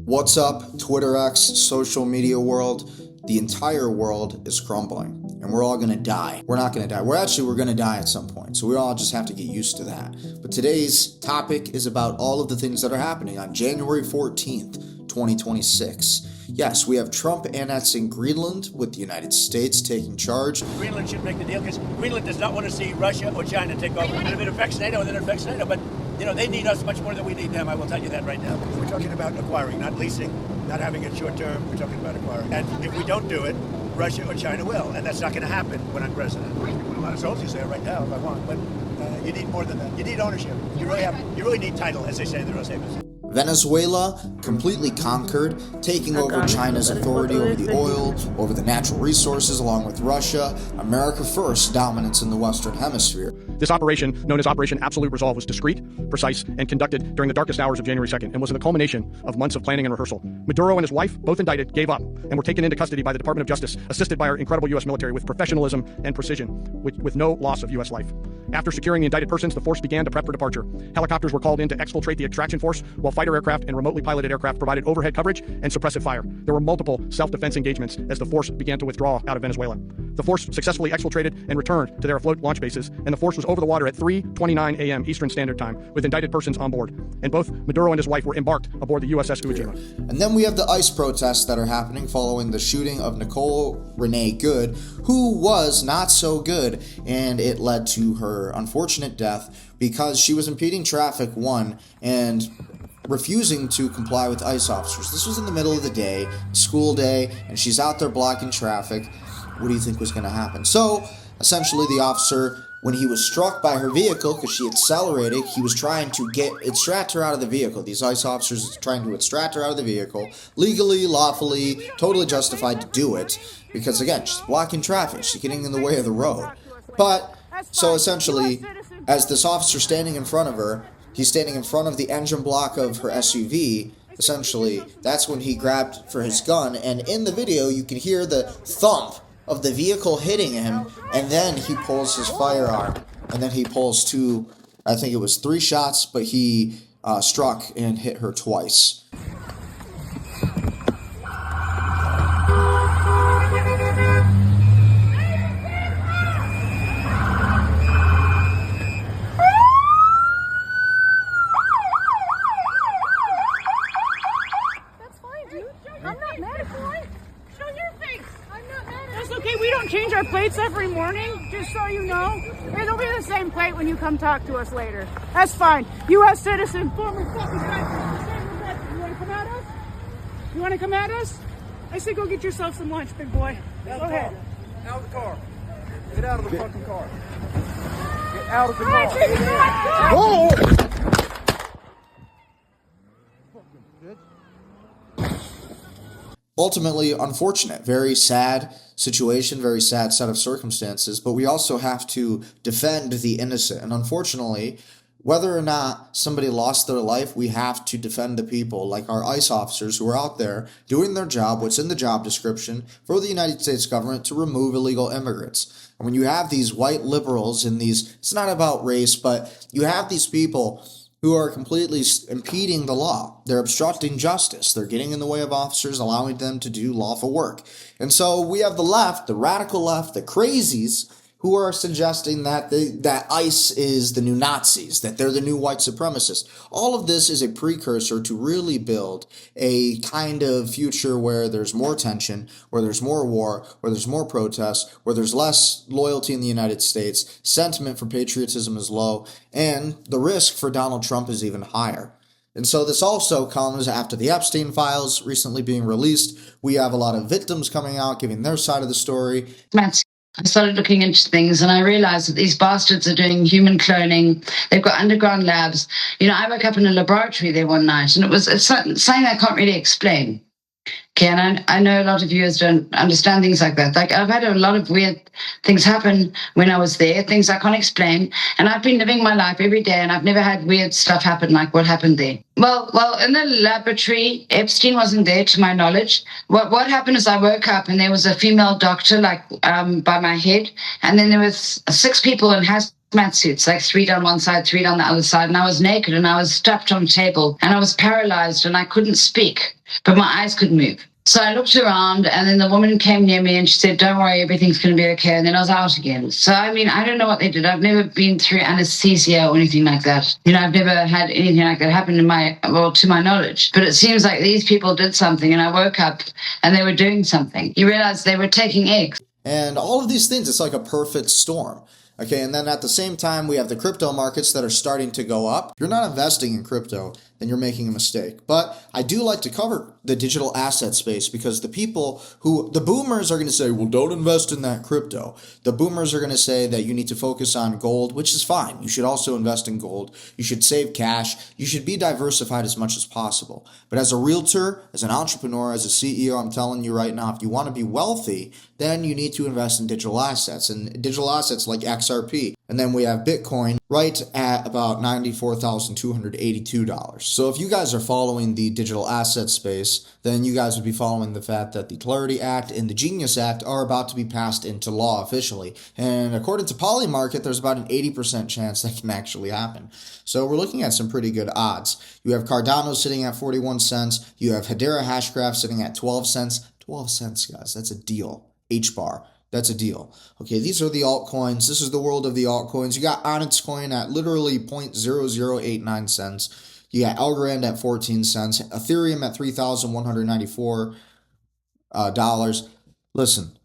What's up, Twitter X, social media world? The entire world is crumbling, and we're all gonna die. We're not gonna die. We're gonna die at some point, so we all just have to get used to that. But today's topic is about all of the things that are happening on January 14th, 2026. Yes, we have Trump annexing Greenland with the United States taking charge. Greenland should make the deal because Greenland does not want to see Russia or China take over. And if it affects NATO, then it affects NATO. But, they need us much more than we need them. I will tell you that right now. We're talking about acquiring, not leasing, not having it short term. We're talking about acquiring. And if we don't do it, Russia or China will. And that's not going to happen when I'm president. I can put a lot of soldiers there right now if I want. But you need more than that. You need ownership. You really need title, as they say in the Rosabas. Venezuela completely conquered, taking over China's authority over the oil, over the natural resources, along with Russia. America first dominance in the Western Hemisphere. This operation, known as Operation Absolute Resolve, was discreet, precise, and conducted during the darkest hours of January 2nd, and was the culmination of months of planning and rehearsal. Maduro and his wife, both indicted, gave up, and were taken into custody by the Department of Justice, assisted by our incredible U.S. military with professionalism and precision, with no loss of U.S. life. After securing the indicted persons, the force began to prep for departure. Helicopters were called in to exfiltrate the extraction force, while fighter aircraft and remotely piloted aircraft provided overhead coverage and suppressive fire. There were multiple self-defense engagements as the force began to withdraw out of Venezuela. The force successfully exfiltrated and returned to their afloat launch bases, and the force was over the water at 3:29 a.m. Eastern Standard Time, with indicted persons on board. And both Maduro and his wife were embarked aboard the USS Ujima. And then we have the ICE protests that are happening following the shooting of Renee Good, who was not so good, and it led to her unfortunate death because she was impeding traffic, and refusing to comply with ICE officers. This was in the middle of the day, school day, and she's out there blocking traffic. What do you think was going to happen? So, essentially, the officer, when he was struck by her vehicle, because she accelerated, he was trying to extract her out of the vehicle. These ICE officers are trying to extract her out of the vehicle, legally, lawfully, totally justified to do it, because, again, she's blocking traffic. She's getting in the way of the road. But, so essentially, as this officer standing in front of her, he's standing in front of the engine block of her SUV. Essentially, that's when he grabbed for his gun, and in the video, you can hear the thump of the vehicle hitting him, and then he pulls his firearm, and then he pulls I think it was 3 shots, but he struck and hit her twice. Change our plates every morning, just so you know. It'll be the same plate when you come talk to us later. That's fine. U.S. citizen, former fucking veteran. You want to come at us? You want to come at us? I say go get yourself some lunch, big boy. Go ahead. Out of the car. Get out of the fucking car. Get out of the car. Whoa! Ultimately, unfortunate, very sad situation, very sad set of circumstances, but we also have to defend the innocent. And unfortunately, whether or not somebody lost their life, we have to defend the people, like our ICE officers who are out there doing their job, what's in the job description for the United States government to remove illegal immigrants. And when you have these white liberals and it's not about race, but you have these people who are completely impeding the law. They're obstructing justice. They're getting in the way of officers, allowing them to do lawful work. And so we have the left, the radical left, the crazies, who are suggesting that that ICE is the new Nazis, that they're the new white supremacists. All of this is a precursor to really build a kind of future where there's more tension, where there's more war, where there's more protests, where there's less loyalty in the United States, sentiment for patriotism is low, and the risk for Donald Trump is even higher. And so this also comes after the Epstein files recently being released. We have a lot of victims coming out, giving their side of the story. I started looking into things and I realized that these bastards are doing human cloning. They've got underground labs. I woke up in a laboratory there one night and it's something I can't really explain. Okay, and I know a lot of viewers don't understand things like that. Like, I've had a lot of weird things happen when I was there, things I can't explain. And I've been living my life every day, and I've never had weird stuff happen like what happened there. Well, in the laboratory, Epstein wasn't there, to my knowledge. What happened is I woke up, and there was a female doctor, by my head, and then there was 6 people in hazmat mat suits, like 3 down one side, 3 down the other side, and I was naked and I was strapped on a table and I was paralyzed and I couldn't speak, but my eyes could move. So I looked around and then the woman came near me and she said, "Don't worry, everything's going to be okay." And then I was out again. So, I mean, I don't know what they did. I've never been through anesthesia or anything like that. I've never had anything like that happen to my knowledge. But it seems like these people did something and I woke up and they were doing something. You realize they were taking eggs. And all of these things, it's like a perfect storm. Okay, and then at the same time, we have the crypto markets that are starting to go up. If you're not investing in crypto, then you're making a mistake. But I do like to cover the digital asset space because the boomers are going to say, well, don't invest in that crypto. The boomers are going to say that you need to focus on gold, which is fine. You should also invest in gold. You should save cash. You should be diversified as much as possible. But as a realtor, as an entrepreneur, as a CEO, I'm telling you right now, if you want to be wealthy, then you need to invest in digital assets, and digital assets like XRP. And then we have Bitcoin right at about $94,282. So if you guys are following the digital asset space, then you guys would be following the fact that the Clarity Act and the Genius Act are about to be passed into law officially. And according to Polymarket, there's about an 80% chance that can actually happen. So we're looking at some pretty good odds. You have Cardano sitting at 41 cents. You have Hedera Hashgraph sitting at 12 cents. 12 cents, guys. That's a deal. H-bar. That's a deal. Okay, these are the altcoins. This is the world of the altcoins. You got Onyx Coin at literally 0.0089 cents. You got Algorand at 14 cents. Ethereum at $3,194. Listen,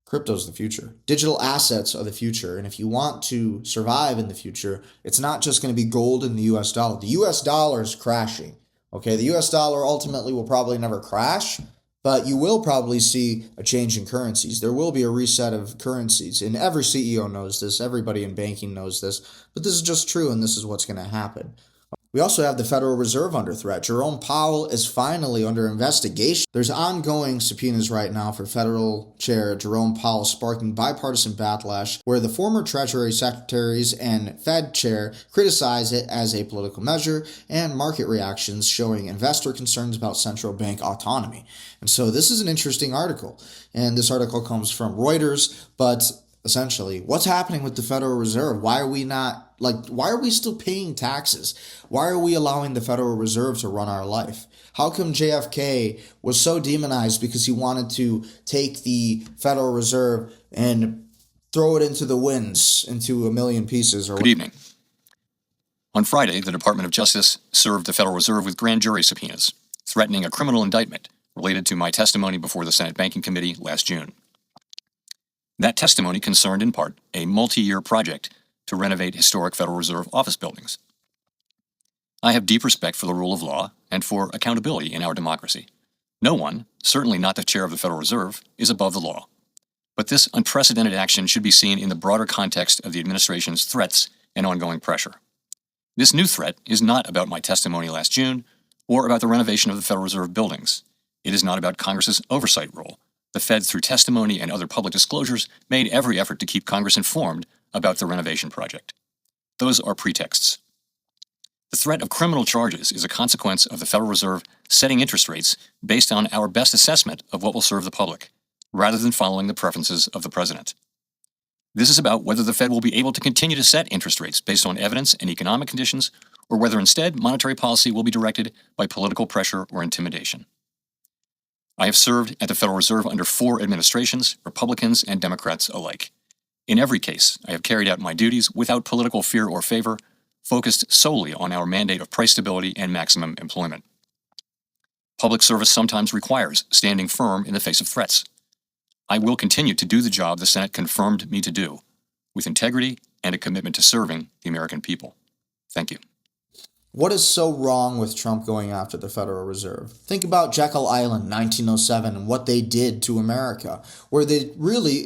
crypto's the future. Digital assets are the future. And if you want to survive in the future, it's not just going to be gold and the US dollar. The US dollar is crashing. Okay, the US dollar ultimately will probably never crash, but you will probably see a change in currencies. There will be a reset of currencies. And every CEO knows this. Everybody in banking knows this. But this is just true, and this is what's going to happen. We also have the Federal Reserve under threat. Jerome Powell is finally under investigation. There's ongoing subpoenas right now for Federal Chair Jerome Powell, sparking bipartisan backlash, where the former Treasury Secretaries and Fed Chair criticize it as a political measure, and market reactions showing investor concerns about central bank autonomy. And so this is an interesting article, and this article comes from Reuters, but essentially, what's happening with the Federal Reserve? Why are we still paying taxes? Why are we allowing the Federal Reserve to run our life? How come JFK was so demonized because he wanted to take the Federal Reserve and throw it into the winds, into a million pieces? Good evening. On Friday, the Department of Justice served the Federal Reserve with grand jury subpoenas, threatening a criminal indictment related to my testimony before the Senate Banking Committee last June. That testimony concerned in part a multi-year project to renovate historic Federal Reserve office buildings. I have deep respect for the rule of law and for accountability in our democracy. No one, certainly not the chair of the Federal Reserve, is above the law. But this unprecedented action should be seen in the broader context of the administration's threats and ongoing pressure. This new threat is not about my testimony last June or about the renovation of the Federal Reserve buildings. It is not about Congress's oversight role. The Fed, through testimony and other public disclosures, made every effort to keep Congress informed about the renovation project. Those are pretexts. The threat of criminal charges is a consequence of the Federal Reserve setting interest rates based on our best assessment of what will serve the public, rather than following the preferences of the president. This is about whether the Fed will be able to continue to set interest rates based on evidence and economic conditions, or whether instead monetary policy will be directed by political pressure or intimidation. I have served at the Federal Reserve under 4 administrations, Republicans and Democrats alike. In every case, I have carried out my duties without political fear or favor, focused solely on our mandate of price stability and maximum employment. Public service sometimes requires standing firm in the face of threats. I will continue to do the job the Senate confirmed me to do, with integrity and a commitment to serving the American people. Thank you. What is so wrong with Trump going after the Federal Reserve? Think about Jekyll Island, 1907, and what they did to America, where they really,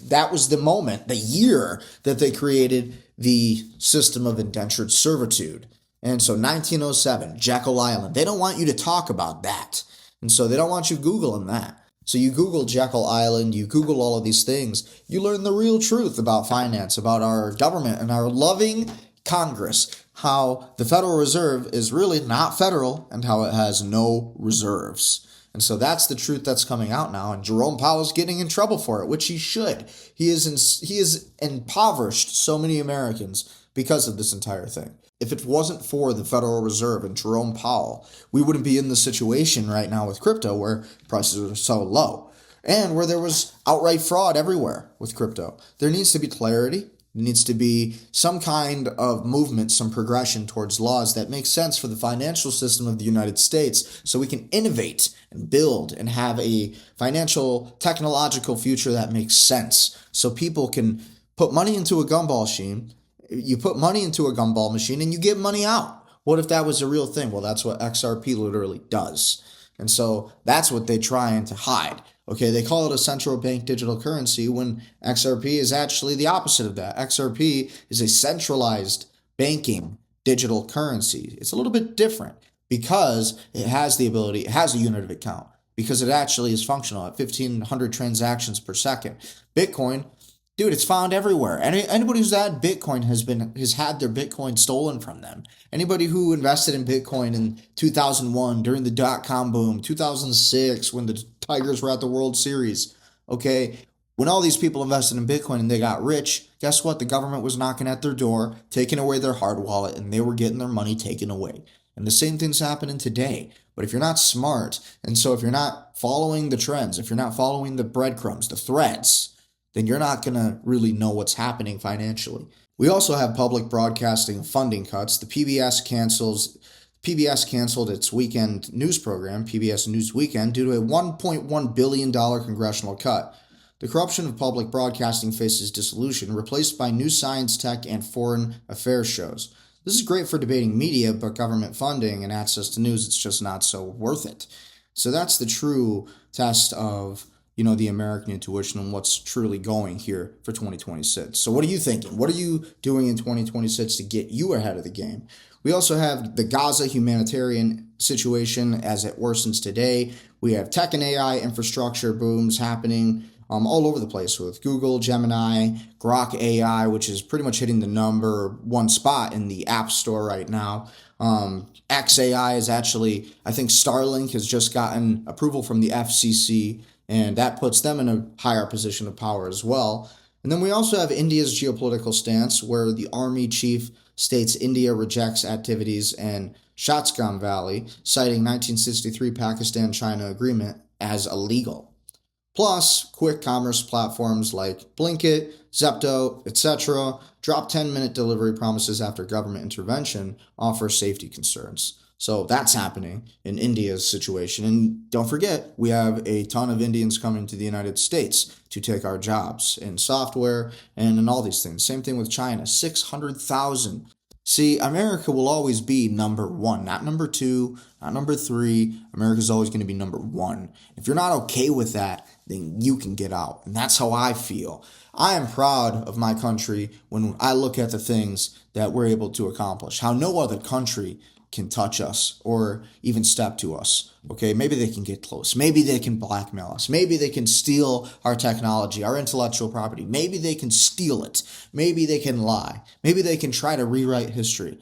that was the moment, the year that they created the system of indentured servitude. And so 1907, Jekyll Island, they don't want you to talk about that. And so they don't want you Googling that. So you Google Jekyll Island, you Google all of these things, you learn the real truth about finance, about our government and our loving Congress, how the Federal Reserve is really not federal and how it has no reserves. And so that's the truth that's coming out now. And Jerome Powell is getting in trouble for it, which he should. He is impoverished so many Americans because of this entire thing. If it wasn't for the Federal Reserve and Jerome Powell, we wouldn't be in the situation right now with crypto where prices are so low and where there was outright fraud everywhere with crypto. There needs to be clarity. There needs to be some kind of movement, some progression towards laws that make sense for the financial system of the United States so we can innovate and build and have a financial, technological future that makes sense so people can put money into a gumball machine. You put money into a gumball machine and you get money out. What if that was a real thing? Well, that's what XRP literally does. And so that's what they're trying to hide. Okay, they call it a central bank digital currency when XRP is actually the opposite of that. XRP is a centralized banking digital currency. It's a little bit different because it has the ability, it has a unit of account, because it actually is functional at 1,500 transactions per second. Bitcoin, dude, it's found everywhere. Anybody who's had Bitcoin has had their Bitcoin stolen from them. Anybody who invested in Bitcoin in 2001 during the dot-com boom, 2006 when the Tigers were at the World Series, okay, when all these people invested in Bitcoin and they got rich, guess what? The government was knocking at their door, taking away their hard wallet, and they were getting their money taken away. And the same thing's happening today. But if you're not smart, and so if you're not following the trends, if you're not following the breadcrumbs, the threads, then you're not going to really know what's happening financially. We also have public broadcasting funding cuts. The PBS canceled its weekend news program, PBS News Weekend, due to a $1.1 billion congressional cut. The corruption of public broadcasting faces dissolution, replaced by new science, tech, and foreign affairs shows. This is great for debating media, but government funding and access to news, it's just not so worth it. So that's the true test of the American intuition and what's truly going here for 2026. So what are you thinking? What are you doing in 2026 to get you ahead of the game? We also have the Gaza humanitarian situation as it worsens today. We have tech and AI infrastructure booms happening all over the place with Google, Gemini, Grok AI, which is pretty much hitting the number one spot in the App Store right now. XAI is actually, I think Starlink has just gotten approval from the FCC, and that puts them in a higher position of power as well. And then we also have India's geopolitical stance, where the army chief states India rejects activities in Shatsgam Valley, citing 1963 Pakistan-China agreement as illegal. Plus, quick commerce platforms like Blinkit, Zepto, etc. drop 10-minute delivery promises after government intervention, offer safety concerns. So that's happening in India's situation. And don't forget, we have a ton of Indians coming to the United States to take our jobs in software and in all these things. Same thing with China, 600,000. See, America will always be number one, not number two, not number three. America's always going to be number one. If you're not okay with that, then you can get out. And that's how I feel. I am proud of my country when I look at the things that we're able to accomplish, how no other country can touch us or even step to us. Okay, maybe they can get close. Maybe they can blackmail us. Maybe they can steal our technology, our intellectual property. Maybe they can steal it. Maybe they can lie. Maybe they can try to rewrite history.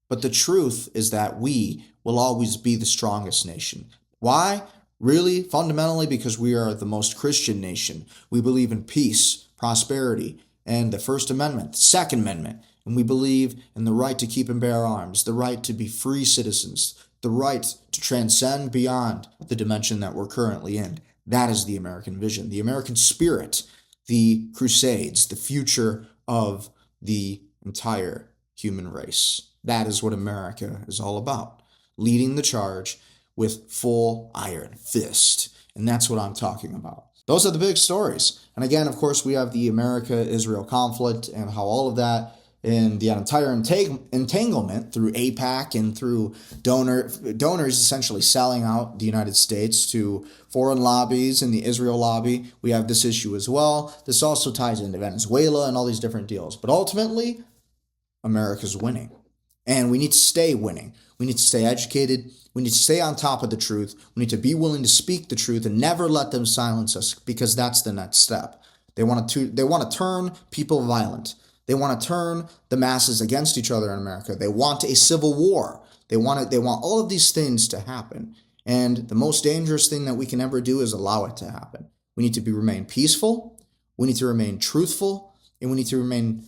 But the truth is that we will always be the strongest nation. Why? Really, fundamentally, because we are the most Christian nation. We believe in peace, prosperity, and the First Amendment, the Second Amendment. And we believe in the right to keep and bear arms, the right to be free citizens, the right to transcend beyond the dimension that we're currently in. That is the American vision, the American spirit, the Crusades, the future of the entire human race. That is what America is all about, leading the charge with full iron fist. And that's what I'm talking about. Those are the big stories. And again, of course, we have the America-Israel conflict and how all of that and the entire entanglement through AIPAC and through donors essentially selling out the United States to foreign lobbies and the Israel lobby. We have this issue as well. This also ties into Venezuela and all these different deals. But ultimately, America's winning. And we need to stay winning. We need to stay educated. We need to stay on top of the truth. We need to be willing to speak the truth and never let them silence us, because that's the next step. They want to turn people violent. They want to turn the masses against each other in America. They want a civil war. They want all of these things to happen. And the most dangerous thing that we can ever do is allow it to happen. We need to remain peaceful, we need to remain truthful, and we need to remain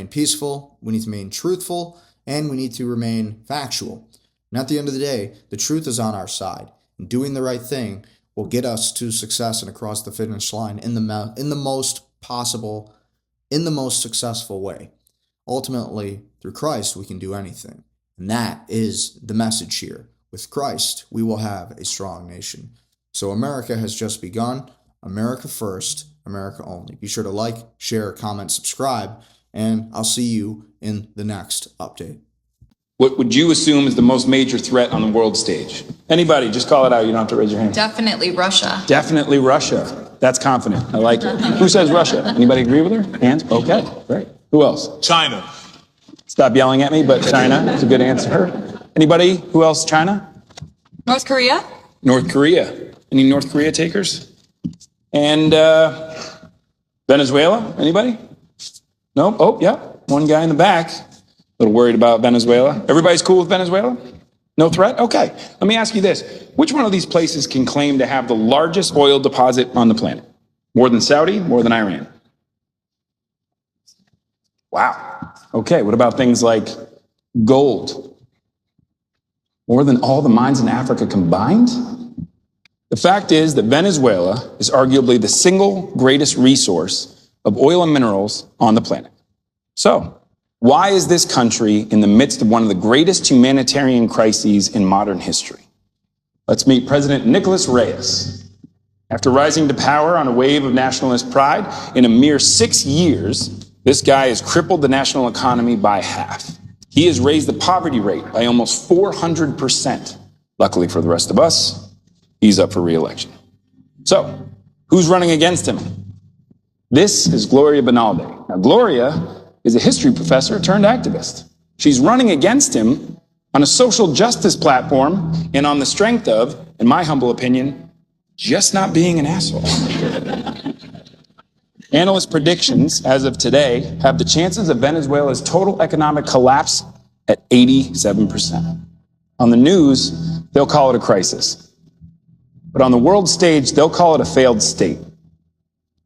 peaceful, we need to remain truthful, and we need to remain factual. And at the end of the day, the truth is on our side. And doing the right thing will get us to success and across the finish line in the most successful way. Ultimately, through Christ, we can do anything. And that is the message here. With Christ, we will have a strong nation. So America has just begun. America first, America only. Be sure to like, share, comment, subscribe, and I'll see you in the next update. What would you assume is the most major threat on the world stage? Anybody, just call it out. You don't have to raise your hand. Definitely Russia. Definitely Russia. That's confident. I like it. Who says Russia? Anybody agree with her? Hands? Okay, great. Who else? China. Stop yelling at me, but China is a good answer. Anybody? Who else? China? North Korea? North Korea. Any North Korea takers? And Venezuela? Anybody? No? Oh, yeah. One guy in the back. A little worried about Venezuela. Everybody's cool with Venezuela? No threat? Okay. Let me ask you this. Which one of these places can claim to have the largest oil deposit on the planet? More than Saudi? More than Iran? Wow. Okay. What about things like gold? More than all the mines in Africa combined? The fact is that Venezuela is arguably the single greatest resource of oil and minerals on the planet. So, why is this country in the midst of one of the greatest humanitarian crises in modern history? Let's meet President Nicolas Reyes. After rising to power on a wave of nationalist pride, in a mere 6 years, this guy has crippled the national economy by half. He has raised the poverty rate by almost 400%. Luckily for the rest of us, he's up for re-election. So, who's running against him? This is Gloria Bonalde. Now, Gloria is a history professor turned activist. She's running against him on a social justice platform and on the strength of, in my humble opinion, just not being an asshole. Analyst predictions, as of today, have the chances of Venezuela's total economic collapse at 87%. On the news, they'll call it a crisis. But on the world stage, they'll call it a failed state.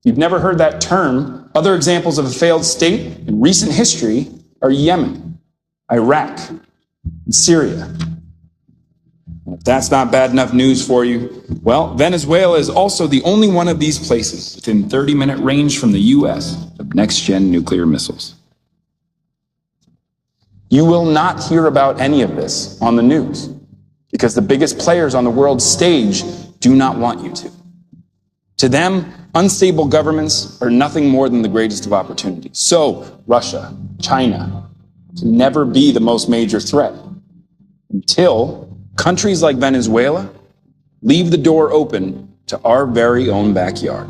You've never heard that term. Other examples of a failed state in recent history are Yemen, Iraq, and Syria. If that's not bad enough news for you, well, Venezuela is also the only one of these places within 30-minute range from the U.S. of next-gen nuclear missiles. You will not hear about any of this on the news because the biggest players on the world stage do not want you to. To them, unstable governments are nothing more than the greatest of opportunities. So, Russia, China, can never be the most major threat until countries like Venezuela leave the door open to our very own backyard.